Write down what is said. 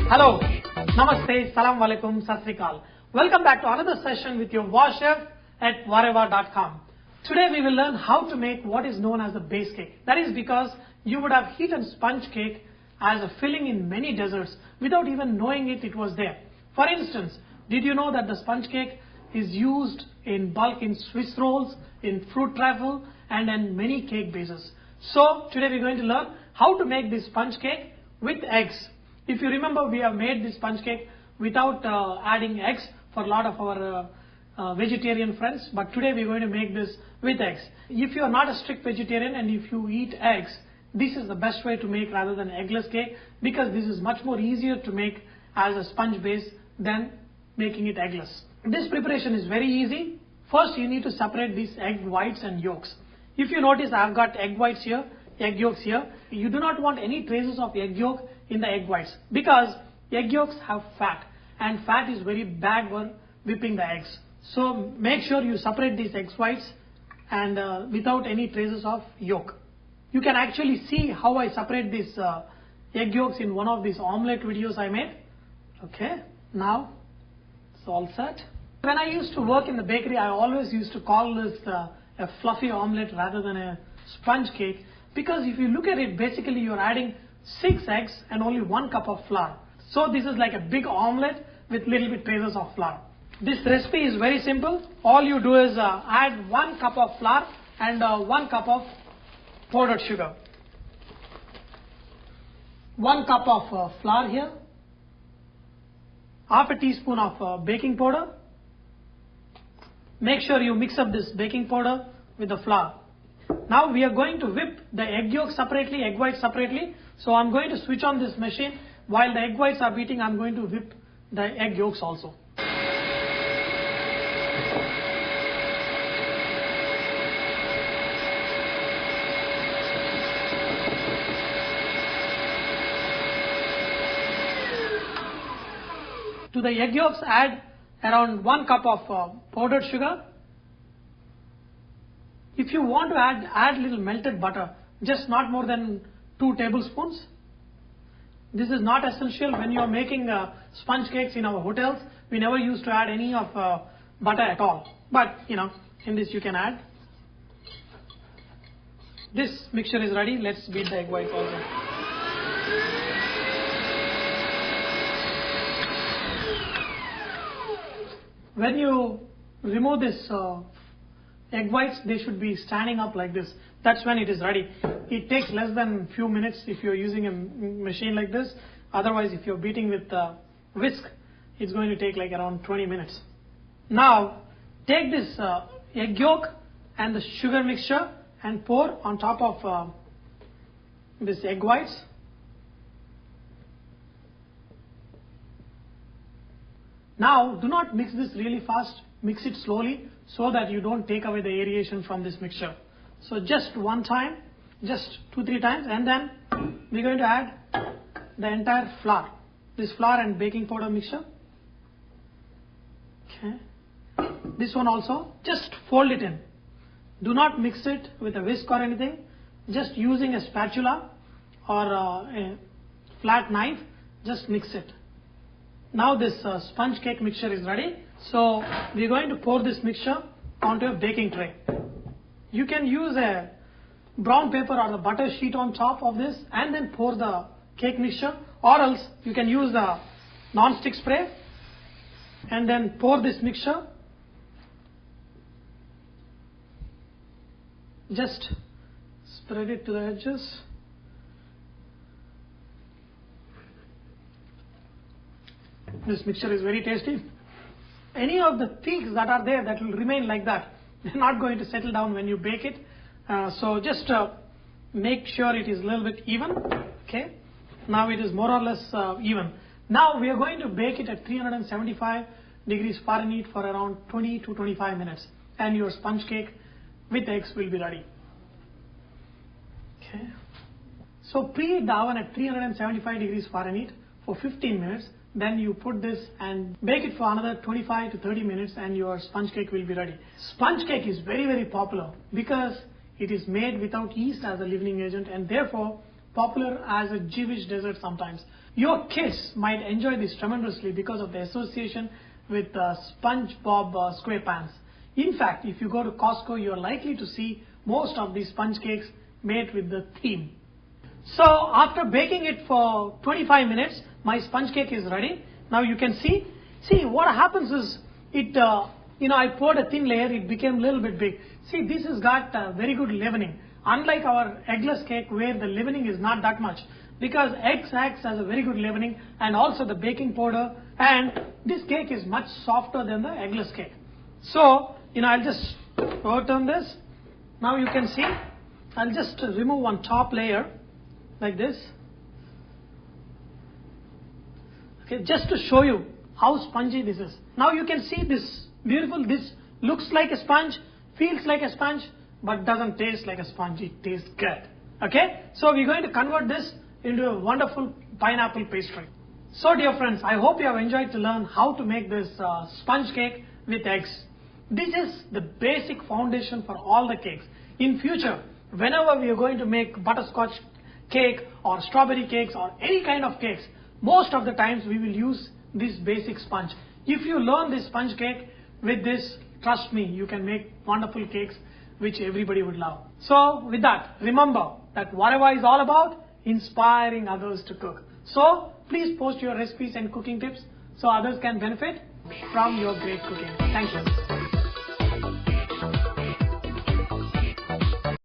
Hello, Namaste, Salam Alaikum, Sat Sri Akal. Welcome back to another session with your VahChef at VahRehVah.com. Today we will learn how to make what is known as the base cake. That is because you would have eaten sponge cake as a filling in many desserts without even knowing it was there. For instance, did you know that the sponge cake is used in bulk in Swiss rolls, in fruit trifle, and in many cake bases? So today we're going to learn how to make this sponge cake with eggs. If you remember, we have made this sponge cake without adding eggs for a lot of our vegetarian friends, but today we're going to make this with eggs. If you are not a strict vegetarian and if you eat eggs, this is the best way to make rather than eggless cake, because this is much more easier to make as a sponge base than making it eggless. This preparation is very easy. First you need to separate these egg whites and yolks. If you notice, I've got egg whites here, egg yolks here. You do not want any traces of egg yolk in the egg whites, because egg yolks have fat, and fat is very bad for whipping the eggs. So make sure you separate these egg whites and without any traces of yolk. You can actually see how I separate these egg yolks in one of these omelette videos I made. Okay, now it's all set. When I used to work in the bakery, I always used to call this a fluffy omelette rather than a sponge cake, because if you look at it, basically you're adding 6 eggs and only 1 cup of flour. So this is like a big omelette with little bit traces of flour. This recipe is very simple. All you do is add 1 cup of flour and 1 cup of powdered sugar. 1 cup of flour here. Half a teaspoon of baking powder. Make sure you mix up this baking powder with the flour. Now we are going to whip the egg yolk separately, egg whites separately. So I'm going to switch on this machine. While the egg whites are beating, I'm going to whip the egg yolks also. To the egg yolks, add around 1 cup of powdered sugar. If you want to add little melted butter, just not more than 2 tablespoons. This is not essential when you are making sponge cakes in our hotels. We never used to add any of butter at all. But you know, in this you can add. This mixture is ready. Let's beat the egg whites also. When you remove this egg whites, they should be standing up like this. That's when it is ready. It takes less than few minutes if you're using a machine like this. Otherwise, if you're beating with whisk, it's going to take like around 20 minutes. Now, take this egg yolk and the sugar mixture and pour on top of this egg whites. Now, do not mix this really fast. Mix it slowly so that you don't take away the aeration from this mixture. So just one time, just 2-3 times, and then we're going to add the entire flour. This flour and baking powder mixture. Okay. This one also, just fold it in. Do not mix it with a whisk or anything. Just using a spatula or a flat knife, just mix it. Now this sponge cake mixture is ready. So we're going to pour this mixture onto a baking tray. You can use a brown paper or the butter sheet on top of this and then pour the cake mixture, or else you can use the non-stick spray and then pour this mixture. Just spread it to the edges. This mixture is very tasty. Any of the peaks that are there, that will remain like that. They're not going to settle down when you bake it. So just make sure it is a little bit even. Okay. Now it is more or less even. Now we are going to bake it at 375 degrees Fahrenheit for around 20 to 25 minutes. And your sponge cake with eggs will be ready. Okay. So preheat the oven at 375 degrees Fahrenheit for 15 minutes. Then you put this and bake it for another 25 to 30 minutes and your sponge cake will be ready. Sponge cake is very, very popular because It is made without yeast as a leavening agent and therefore popular as a Jewish dessert sometimes. Your kids might enjoy this tremendously because of the association with SpongeBob SquarePants. In fact, if you go to Costco, you are likely to see most of these sponge cakes made with the theme. So after baking it for 25 minutes, my sponge cake is ready. Now you can see what happens is I poured a thin layer, it became a little bit big. See, this has got very good leavening. Unlike our eggless cake where the leavening is not that much, because eggs acts as a very good leavening and also the baking powder, and this cake is much softer than the eggless cake. So, I'll just overturn this. Now you can see, I'll just remove one top layer like this. Okay, just to show you how spongy this is. Now you can see this beautiful, this looks like a sponge, feels like a sponge, but doesn't taste like a sponge. It tastes good. Okay, so we're going to convert this into a wonderful pineapple pastry. So dear friends, I hope you have enjoyed to learn how to make this sponge cake with eggs. This is the basic foundation for all the cakes. In future, whenever we are going to make butterscotch cake or strawberry cakes or any kind of cakes, most of the times we will use this basic sponge. If you learn this sponge cake with this, trust me, you can make wonderful cakes which everybody would love. So with that, remember that VahRehVah is all about inspiring others to cook. So please post your recipes and cooking tips so others can benefit from your great cooking. Thank you.